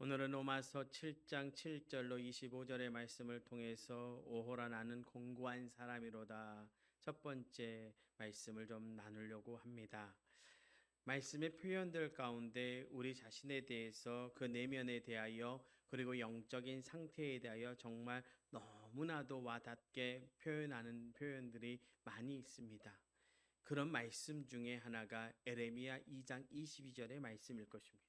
오늘은 로마서 7장 7절로 25절의 말씀을 통해서 오호라 나는 공고한 사람이로다. 첫 번째 말씀을 좀 나누려고 합니다. 말씀의 표현들 가운데 우리 자신에 대해서 그 내면에 대하여 그리고 영적인 상태에 대하여 정말 너무나도 와닿게 표현하는 표현들이 많이 있습니다. 그런 말씀 중에 하나가 에레미야 2장 22절의 말씀일 것입니다.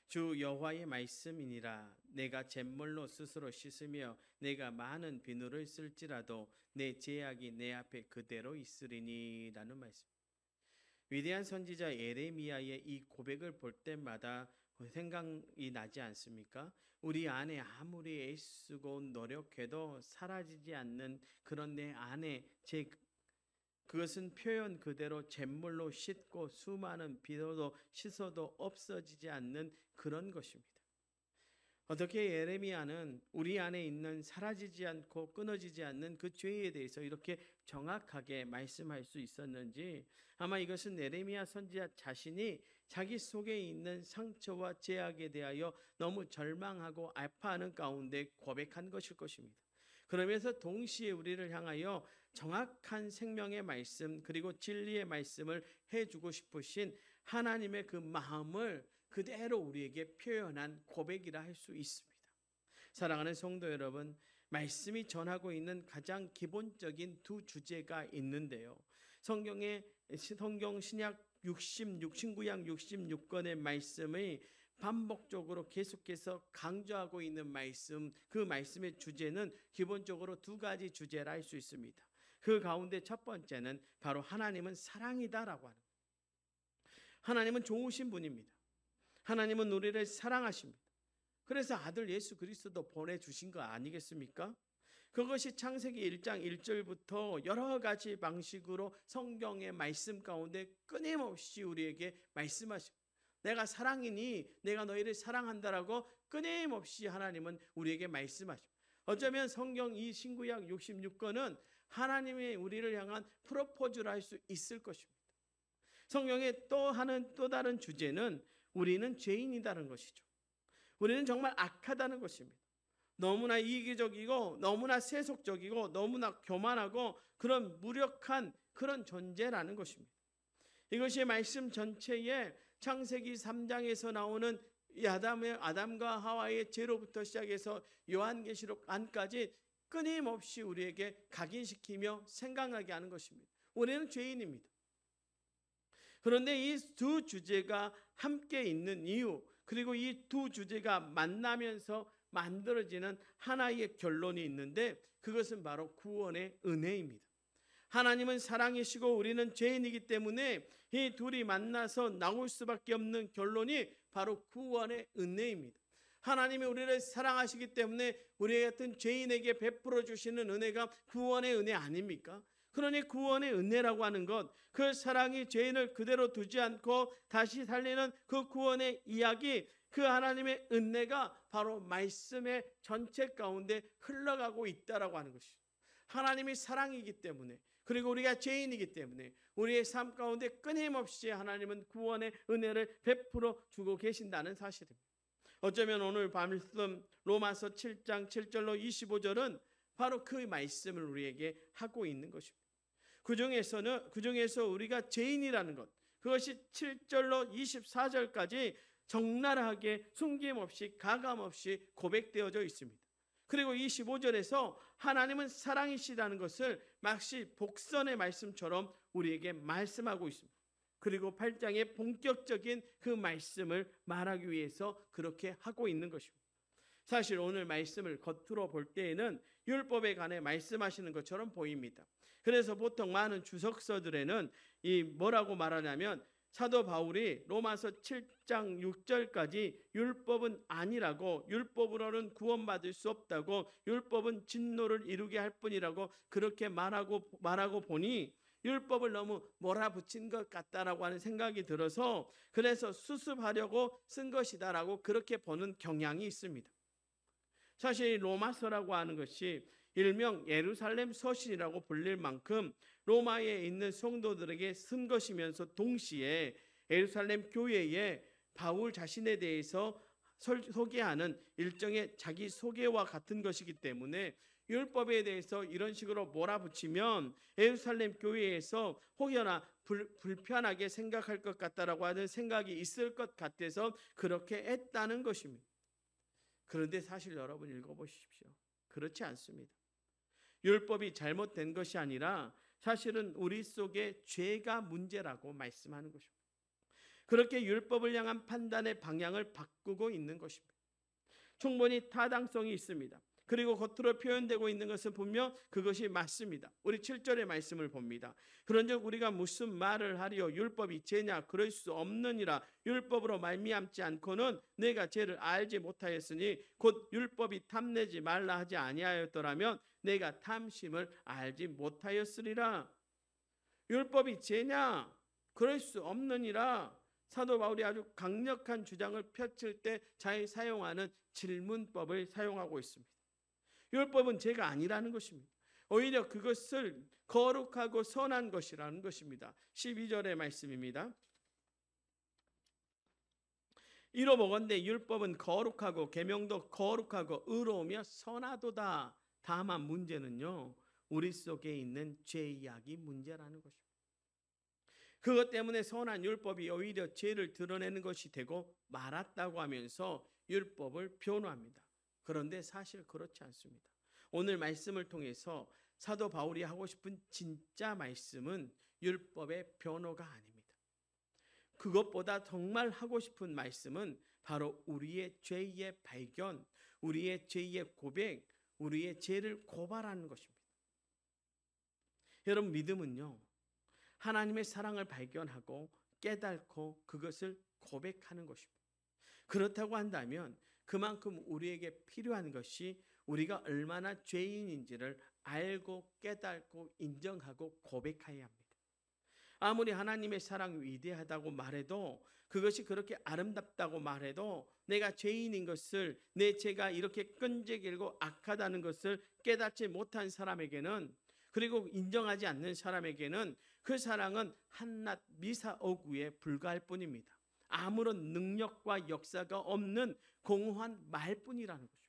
주 여호와의 말씀이니라. 내가 잿물로 스스로 씻으며 내가 많은 비누를 쓸지라도 내 죄악이 내 앞에 그대로 있으리니라는 말씀. 위대한 선지자 에레미야의 이 고백을 볼 때마다 생각이 나지 않습니까? 우리 안에 아무리 애쓰고 노력해도 사라지지 않는 그런 내 안에 그것은 표현 그대로 잿물로 씻고 수많은 비로도 씻어도 없어지지 않는 그런 것입니다. 어떻게 예레미야는 우리 안에 있는 사라지지 않고 끊어지지 않는 그 죄에 대해서 이렇게 정확하게 말씀할 수 있었는지, 아마 이것은 예레미야 선지자 자신이 자기 속에 있는 상처와 죄악에 대하여 너무 절망하고 아파하는 가운데 고백한 것일 것입니다. 그러면서 동시에 우리를 향하여 정확한 생명의 말씀 그리고 진리의 말씀을 해주고 싶으신 하나님의 그 마음을 그대로 우리에게 표현한 고백이라 할 수 있습니다. 사랑하는 성도 여러분, 말씀이 전하고 있는 가장 기본적인 두 주제가 있는데요. 성경 신약 신구약 66권의 말씀의 반복적으로 계속해서 강조하고 있는 말씀, 그 말씀의 주제는 기본적으로 두 가지 주제라 할 수 있습니다. 그 가운데 첫 번째는 바로 하나님은 사랑이다라고 하는 거예요. 하나님은 좋으신 분입니다. 하나님은 우리를 사랑하십니다. 그래서 아들 예수 그리스도 보내주신 거 아니겠습니까? 그것이 창세기 1장 1절부터 여러 가지 방식으로 성경의 말씀 가운데 끊임없이 우리에게 말씀하십니다. 내가 사랑이니 내가 너희를 사랑한다라고 끊임없이 하나님은 우리에게 말씀하십니다. 어쩌면 성경 이 신구약 66권은 하나님의 우리를 향한 프로포즈를 할 수 있을 것입니다. 성경의 또 다른 주제는 우리는 죄인이라는 것이죠. 우리는 정말 악하다는 것입니다. 너무나 이기적이고 너무나 세속적이고 너무나 교만하고 그런 무력한 그런 존재라는 것입니다. 이것이 말씀 전체에 창세기 3장에서 나오는 아담과 하와의 죄로부터 시작해서 요한계시록 안까지 끊임없이 우리에게 각인시키며 생각나게 하는 것입니다. 우리는 죄인입니다. 그런데 이 두 주제가 함께 있는 이유, 그리고 이 두 주제가 만나면서 만들어지는 하나의 결론이 있는데 그것은 바로 구원의 은혜입니다. 하나님은 사랑이시고 우리는 죄인이기 때문에 이 둘이 만나서 나올 수밖에 없는 결론이 바로 구원의 은혜입니다. 하나님이 우리를 사랑하시기 때문에 우리 같은 죄인에게 베풀어 주시는 은혜가 구원의 은혜 아닙니까? 그러니 구원의 은혜라고 하는 것, 그 사랑이 죄인을 그대로 두지 않고 다시 살리는 그 구원의 이야기, 그 하나님의 은혜가 바로 말씀의 전체 가운데 흘러가고 있다라고 하는 것이죠. 하나님이 사랑이기 때문에, 그리고 우리가 죄인이기 때문에 우리의 삶 가운데 끊임없이 하나님은 구원의 은혜를 베풀어 주고 계신다는 사실입니다. 어쩌면 오늘 말씀 로마서 7장 7절로 25절은 바로 그 말씀을 우리에게 하고 있는 것입니다. 그중에서 우리가 죄인이라는 것, 그것이 7절로 24절까지 적나라하게 숨김없이 가감없이 고백되어져 있습니다. 그리고 25절에서 하나님은 사랑이시라는 것을 마치 복선의 말씀처럼 우리에게 말씀하고 있습니다. 그리고 8장의 본격적인 그 말씀을 말하기 위해서 그렇게 하고 있는 것입니다. 사실 오늘 말씀을 겉으로 볼 때에는 율법에 관해 말씀하시는 것처럼 보입니다. 그래서 보통 많은 주석서들에는 이 뭐라고 말하냐면 사도 바울이 로마서 7장 6절까지 율법은 아니라고, 율법으로는 구원받을 수 없다고, 율법은 진노를 이루게 할 뿐이라고 그렇게 말하고 보니 율법을 너무 몰아붙인 것 같다라고 하는 생각이 들어서 그래서 수습하려고 쓴 것이다라고 그렇게 보는 경향이 있습니다. 사실 로마서라고 하는 것이 일명 예루살렘 서신이라고 불릴 만큼 로마에 있는 성도들에게 쓴 것이면서 동시에 예루살렘 교회에 바울 자신에 대해서 소개하는 일종의 자기 소개와 같은 것이기 때문에 율법에 대해서 이런 식으로 몰아붙이면 예루살렘 교회에서 혹여나 불편하게 생각할 것 같다라고 하는 생각이 있을 것 같아서 그렇게 했다는 것입니다. 그런데 사실 여러분 읽어보십시오. 그렇지 않습니다. 율법이 잘못된 것이 아니라 사실은 우리 속에 죄가 문제라고 말씀하는 것입니다. 그렇게 율법을 향한 판단의 방향을 바꾸고 있는 것입니다. 충분히 타당성이 있습니다. 그리고 겉으로 표현되고 있는 것은 분명 그것이 맞습니다. 우리 7절의 말씀을 봅니다. 그런즉 우리가 무슨 말을 하리요? 율법이 죄냐? 그럴 수 없느니라. 율법으로 말미암지 않고는 내가 죄를 알지 못하였으니 곧 율법이 탐내지 말라 하지 아니하였더라면 내가 탐심을 알지 못하였으리라. 율법이 죄냐? 그럴 수 없느니라. 사도 바울이 아주 강력한 주장을 펼칠 때 잘 사용하는 질문법을 사용하고 있습니다. 율법은 죄가 아니라는 것입니다. 오히려 그것을 거룩하고 선한 것이라는 것입니다. 12절의 말씀입니다. 이로 보건대 율법은 거룩하고 계명도 거룩하고 의로우며 선하도다. 다만 문제는요, 우리 속에 있는 죄악이 문제라는 것입니다. 그것 때문에 선한 율법이 오히려 죄를 드러내는 것이 되고 말았다고 하면서 율법을 변호합니다. 그런데 사실 그렇지 않습니다. 오늘 말씀을 통해서 사도 바울이 하고 싶은 진짜 말씀은 율법의 변호가 아닙니다. 그것보다 정말 하고 싶은 말씀은 바로 우리의 죄의 발견, 우리의 죄의 고백, 우리의 죄를 고발하는 것입니다. 여러분, 믿음은요, 하나님의 사랑을 발견하고 깨닫고 그것을 고백하는 것입니다. 그렇다고 한다면 그만큼 우리에게 필요한 것이 우리가 얼마나 죄인인지를 알고 깨닫고 인정하고 고백해야 합니다. 아무리 하나님의 사랑이 위대하다고 말해도, 그것이 그렇게 아름답다고 말해도 내가 죄인인 것을, 내 죄가 이렇게 끈질기고 악하다는 것을 깨닫지 못한 사람에게는, 그리고 인정하지 않는 사람에게는 그 사랑은 한낱 미사오구에 불과할 뿐입니다. 아무런 능력과 역사가 없는 공허한 말뿐이라는 것입니다.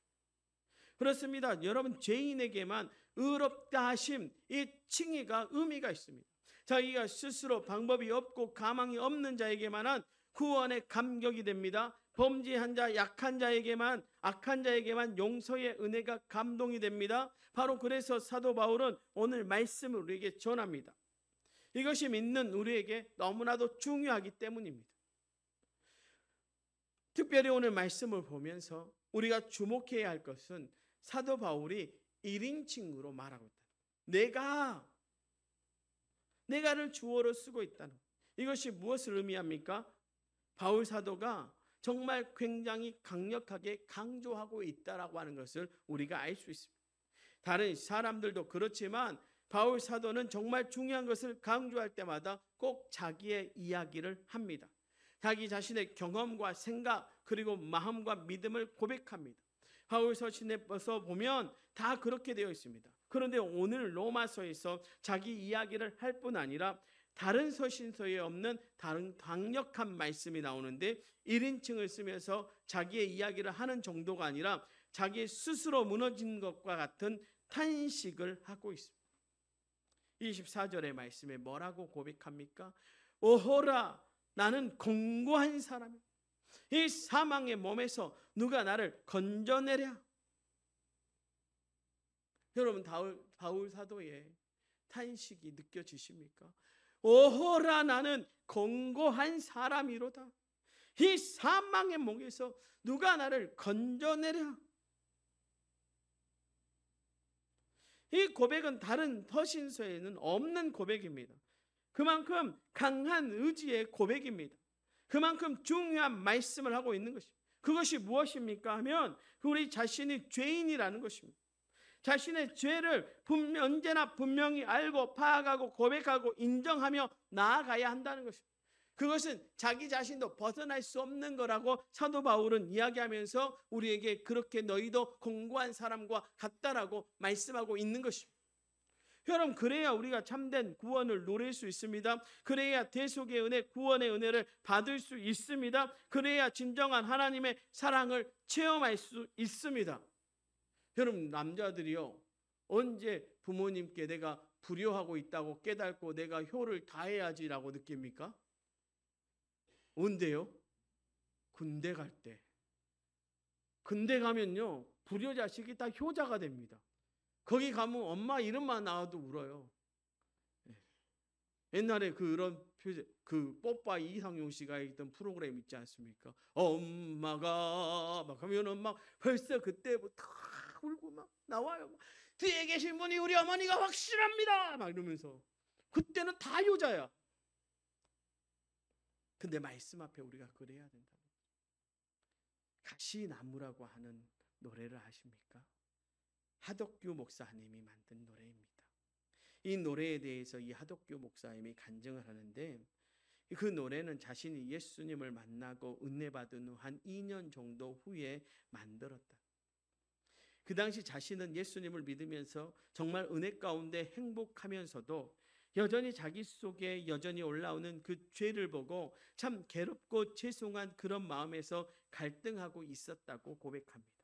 그렇습니다. 여러분, 죄인에게만 의롭다 하심, 이 칭의가 의미가 있습니다. 자기가 스스로 방법이 없고 가망이 없는 자에게만한 구원의 감격이 됩니다. 범죄한 자, 약한 자에게만, 악한 자에게만 용서의 은혜가 감동이 됩니다. 바로 그래서 사도 바울은 오늘 말씀을 우리에게 전합니다. 이것이 믿는 우리에게 너무나도 중요하기 때문입니다. 특별히 오늘 말씀을 보면서 우리가 주목해야 할 것은 사도 바울이 1인칭으로 말하고 있다. 내가를 주어로 쓰고 있다는 것. 이것이 무엇을 의미합니까? 바울 사도가 정말 굉장히 강력하게 강조하고 있다라고 하는 것을 우리가 알 수 있습니다. 다른 사람들도 그렇지만 바울 사도는 정말 중요한 것을 강조할 때마다 꼭 자기의 이야기를 합니다. 자기 자신의 경험과 생각, 그리고 마음과 믿음을 고백합니다. 바울 서신에서 보면 다 그렇게 되어 있습니다. 그런데 오늘 로마서에서 자기 이야기를 할 뿐 아니라 다른 서신서에 없는 다른 강력한 말씀이 나오는데 1인칭을 쓰면서 자기의 이야기를 하는 정도가 아니라 자기 스스로 무너진 것과 같은 탄식을 하고 있습니다. 24절의 말씀에 뭐라고 고백합니까? 오호라, 나는 공고한 사람이야. 이 사망의 몸에서 누가 나를 건져내랴. 여러분, 바울 사도의 탄식이 느껴지십니까? 오호라, 나는 공고한 사람이로다. 이 사망의 목에서 누가 나를 건져내랴. 이 고백은 다른 서신서에는 없는 고백입니다. 그만큼 강한 의지의 고백입니다. 그만큼 중요한 말씀을 하고 있는 것입니다. 그것이 무엇입니까 하면 우리 자신이 죄인이라는 것입니다. 자신의 죄를 언제나 분명히 알고 파악하고 고백하고 인정하며 나아가야 한다는 것입니다. 그것은 자기 자신도 벗어날 수 없는 거라고 사도 바울은 이야기하면서 우리에게 그렇게 너희도 공고한 사람과 같다라고 말씀하고 있는 것입니다. 여러분, 그래야 우리가 참된 구원을 누릴 수 있습니다. 그래야 대속의 은혜, 구원의 은혜를 받을 수 있습니다. 그래야 진정한 하나님의 사랑을 체험할 수 있습니다. 여러분, 남자들이요, 언제 부모님께 내가 불효하고 있다고 깨닫고 내가 효를 다해야지라고 느낍니까? 언제요? 군대 갈 때. 군대 가면요, 불효 자식이 다 효자가 됩니다. 거기 가면 엄마 이름만 나와도 울어요. 옛날에 그런 그 뽀빠이 이상용 씨가 있던 프로그램 있지 않습니까? 엄마가 막 하면은 막 벌써 그때부터 울고 막 나와요. 뒤에 계신 분이 우리 어머니가 확실합니다. 막 이러면서 그때는 다 효자야. 근데 말씀 앞에 우리가 그래야 된다. 가시나무라고 하는 노래를 아십니까? 하덕규 목사님이 만든 노래입니다. 이 노래에 대해서 이 하덕규 목사님이 간증을 하는데, 그 노래는 자신이 예수님을 만나고 은혜 받은 후 한 2년 정도 후에 만들었다. 그 당시 자신은 예수님을 믿으면서 정말 은혜 가운데 행복하면서도 여전히 자기 속에 여전히 올라오는 그 죄를 보고 참 괴롭고 죄송한 그런 마음에서 갈등하고 있었다고 고백합니다.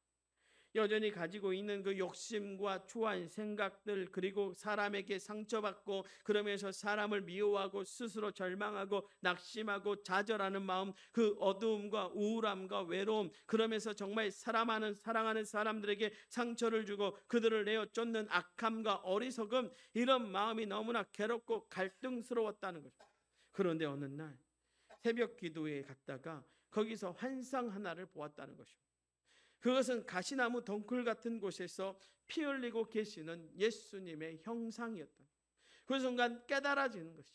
여전히 가지고 있는 그 욕심과 추한 생각들, 그리고 사람에게 상처받고 그러면서 사람을 미워하고 스스로 절망하고 낙심하고 좌절하는 마음, 그 어두움과 우울함과 외로움, 그러면서 정말 사랑하는 사람들에게 상처를 주고 그들을 내어 쫓는 악함과 어리석음, 이런 마음이 너무나 괴롭고 갈등스러웠다는 거죠. 그런데 어느 날 새벽 기도에 갔다가 거기서 환상 하나를 보았다는 것입니다. 그것은 가시나무 덩굴 같은 곳에서 피 흘리고 계시는 예수님의 형상이었다. 그 순간 깨달아지는 것이,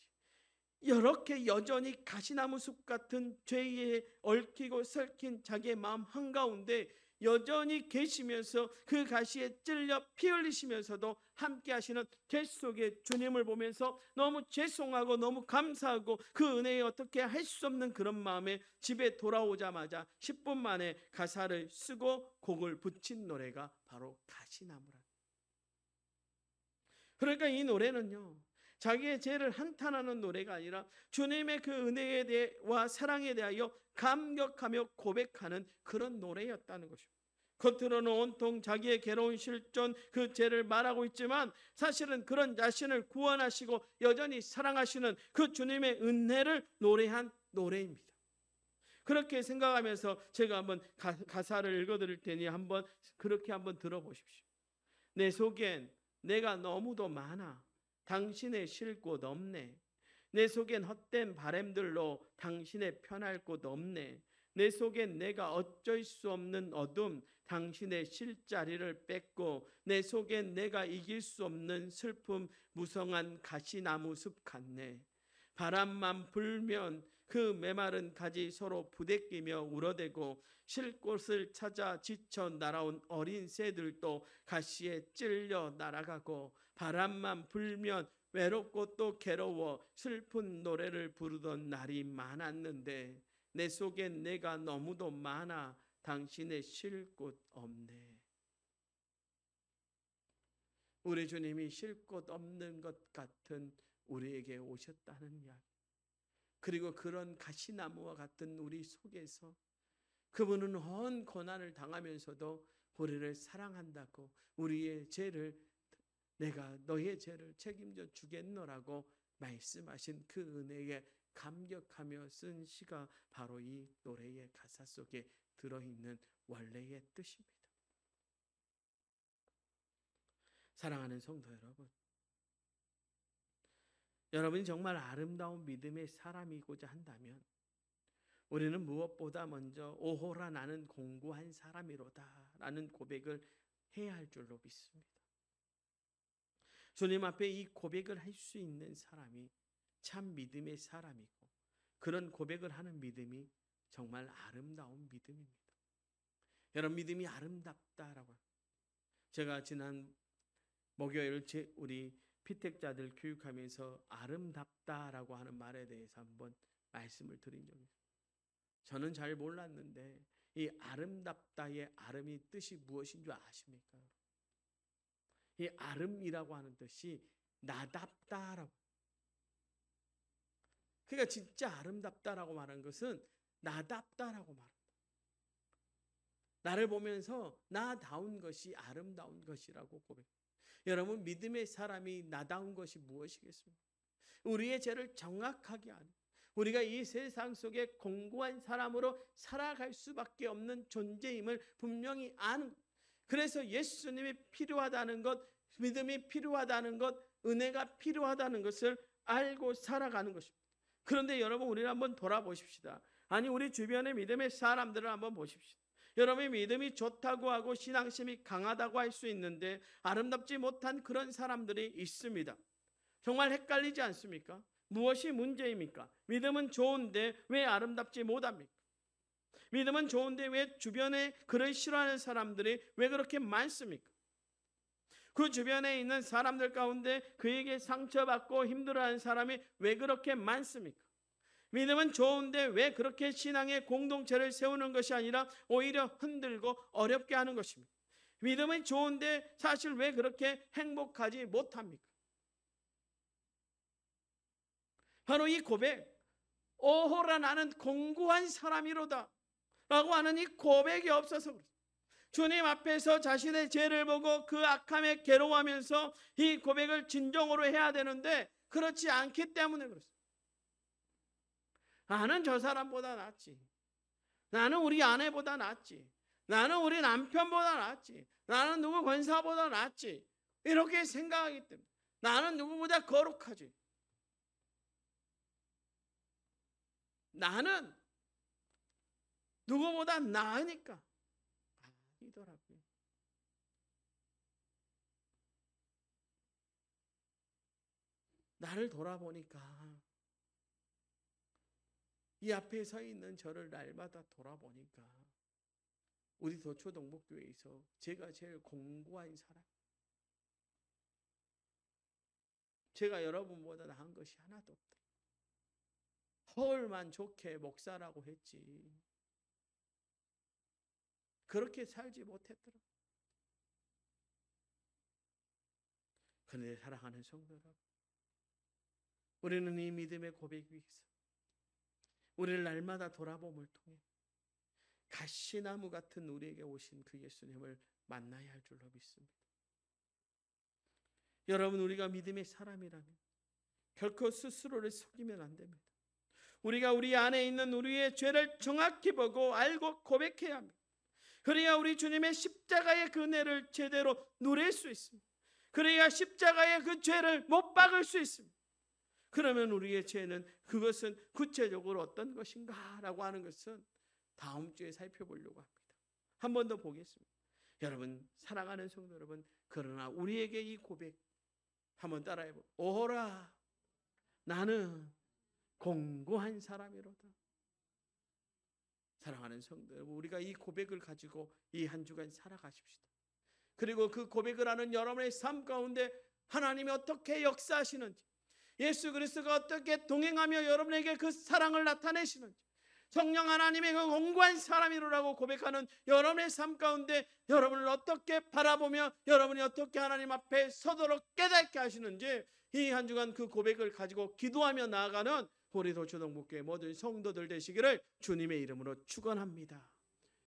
이렇게 여전히 가시나무 숲 같은 죄에 얽히고 설킨 자기의 마음 한가운데 여전히 계시면서 그 가시에 찔려 피 흘리시면서도 함께 하시는 죄 속의 주님을 보면서 너무 죄송하고 너무 감사하고 그 은혜에 어떻게 할 수 없는 그런 마음에 집에 돌아오자마자 10분 만에 가사를 쓰고 곡을 붙인 노래가 바로 가시나무라. 그러니까 이 노래는요, 자기의 죄를 한탄하는 노래가 아니라 주님의 그 은혜에 대해와 사랑에 대하여 감격하며 고백하는 그런 노래였다는 것입니다. 겉으로는 온통 자기의 괴로운 실존, 그 죄를 말하고 있지만 사실은 그런 자신을 구원하시고 여전히 사랑하시는 그 주님의 은혜를 노래한 노래입니다. 그렇게 생각하면서 제가 한번 가사를 읽어드릴 테니 한번 그렇게 한번 들어보십시오. 내 속엔 내가 너무도 많아 당신의 쉴 곳 없네. 내 속엔 헛된 바램들로 당신의 편할 곳 없네. 내 속엔 내가 어쩔 수 없는 어둠, 당신의 쉴 자리를 뺏고 내 속엔 내가 이길 수 없는 슬픔, 무성한 가시나무 숲 같네. 바람만 불면 그 메마른 가지 서로 부대끼며 울어대고 쉴 곳을 찾아 지쳐 날아온 어린 새들도 가시에 찔려 날아가고 바람만 불면 외롭고 또 괴로워 슬픈 노래를 부르던 날이 많았는데 내 속엔 내가 너무도 많아 당신의 쉴 곳 없네. 우리 주님이 쉴 곳 없는 것 같은 우리에게 오셨다는 이야기. 그리고 그런 가시나무와 같은 우리 속에서 그분은 온 고난을 당하면서도 우리를 사랑한다고, 우리의 죄를 내가 너의 죄를 책임져 주겠노라고 말씀하신 그 은혜에 감격하며 쓴 시가 바로 이 노래의 가사 속에 들어있는 원래의 뜻입니다. 사랑하는 성도 여러분, 여러분이 정말 아름다운 믿음의 사람이고자 한다면 우리는 무엇보다 먼저 오호라 나는 공고한 사람이로다 라는 고백을 해야 할 줄로 믿습니다. 주님 앞에 이 고백을 할 수 있는 사람이 참 믿음의 사람이고, 그런 고백을 하는 믿음이 정말 아름다운 믿음입니다. 여러분, 믿음이 아름답다라고, 제가 지난 목요일 우리 피택자들 교육하면서 아름답다라고 하는 말에 대해서 한번 말씀을 드린 적이 있어요. 저는 잘 몰랐는데 이 아름답다의 아름이 뜻이 무엇인 줄 아십니까? 이 아름이라고 하는 뜻이 나답다라고. 그러니까 진짜 아름답다라고 말한 것은 나답다라고 말한다. 나를 보면서 나다운 것이 아름다운 것이라고 고백합니다. 여러분, 믿음의 사람이 나다운 것이 무엇이겠습니까? 우리의 죄를 정확하게 아는, 우리가 이 세상 속에 공고한 사람으로 살아갈 수밖에 없는 존재임을 분명히 아는 것. 그래서 예수님이 필요하다는 것, 믿음이 필요하다는 것, 은혜가 필요하다는 것을 알고 살아가는 것입니다. 그런데 여러분, 우리를 한번 돌아보십시다. 아니, 우리 주변의 믿음의 사람들을 한번 보십시다. 여러분이 믿음이 좋다고 하고 신앙심이 강하다고 할 수 있는데 아름답지 못한 그런 사람들이 있습니다. 정말 헷갈리지 않습니까? 무엇이 문제입니까? 믿음은 좋은데 왜 아름답지 못합니까? 믿음은 좋은데 왜 주변에 그를 싫어하는 사람들이 왜 그렇게 많습니까? 그 주변에 있는 사람들 가운데 그에게 상처받고 힘들어하는 사람이 왜 그렇게 많습니까? 믿음은 좋은데 왜 그렇게 신앙의 공동체를 세우는 것이 아니라 오히려 흔들고 어렵게 하는 것입니까? 믿음은 좋은데 사실 왜 그렇게 행복하지 못합니까? 바로 이 고백, 오호라 나는 공고한 사람이로다 라고 하는 이 고백이 없어서 그렇습니다. 주님 앞에서 자신의 죄를 보고 그 악함에 괴로워하면서 이 고백을 진정으로 해야 되는데 그렇지 않기 때문에 그렇습니다. 나는 저 사람보다 낫지. 나는 우리 아내보다 낫지. 나는 우리 남편보다 낫지. 나는 누구 권사보다 낫지. 이렇게 생각하기 때문에 나는 누구보다 거룩하지. 나는 누구보다 나으니까. 아니더라고요. 나를 돌아보니까 이 앞에 서 있는 저를 날마다 돌아보니까 우리 도초동복교회에서 제가 제일 공고한 사람, 제가 여러분보다 나은 것이 하나도 없다. 허울만 좋게 목사라고 했지 그렇게 살지 못했더라. 그런데 사랑하는 성도 여러분, 우리는 이 믿음의 고백 위에서 우리를 날마다 돌아봄을 통해 가시나무 같은 우리에게 오신 그 예수님을 만나야 할 줄로 믿습니다. 여러분, 우리가 믿음의 사람이라면 결코 스스로를 속이면 안 됩니다. 우리가 우리 안에 있는 우리의 죄를 정확히 보고 알고 고백해야 합니다. 그래야 우리 주님의 십자가의 그 은혜를 제대로 누릴 수 있습니다. 그래야 십자가의 그 죄를 못 박을 수 있습니다. 그러면 우리의 죄는 그것은 구체적으로 어떤 것인가 라고 하는 것은 다음 주에 살펴보려고 합니다. 한 번 더 보겠습니다. 여러분, 사랑하는 성도 여러분, 그러나 우리에게 이 고백 한번 따라해보세요. 오호라 나는 공고한 사람이로다. 사랑하는 성도 여러분, 우리가 이 고백을 가지고 이 한 주간 살아가십시다. 그리고 그 고백을 하는 여러분의 삶 가운데 하나님이 어떻게 역사하시는지, 예수 그리스도가 어떻게 동행하며 여러분에게 그 사랑을 나타내시는지, 성령 하나님의 그 공고한 사람이로라고 고백하는 여러분의 삶 가운데 여러분을 어떻게 바라보며 여러분이 어떻게 하나님 앞에 서도록 깨닫게 하시는지 이 한 주간 그 고백을 가지고 기도하며 나아가는 우리 도초동복교회 모든 성도들 되시기를 주님의 이름으로 축원합니다.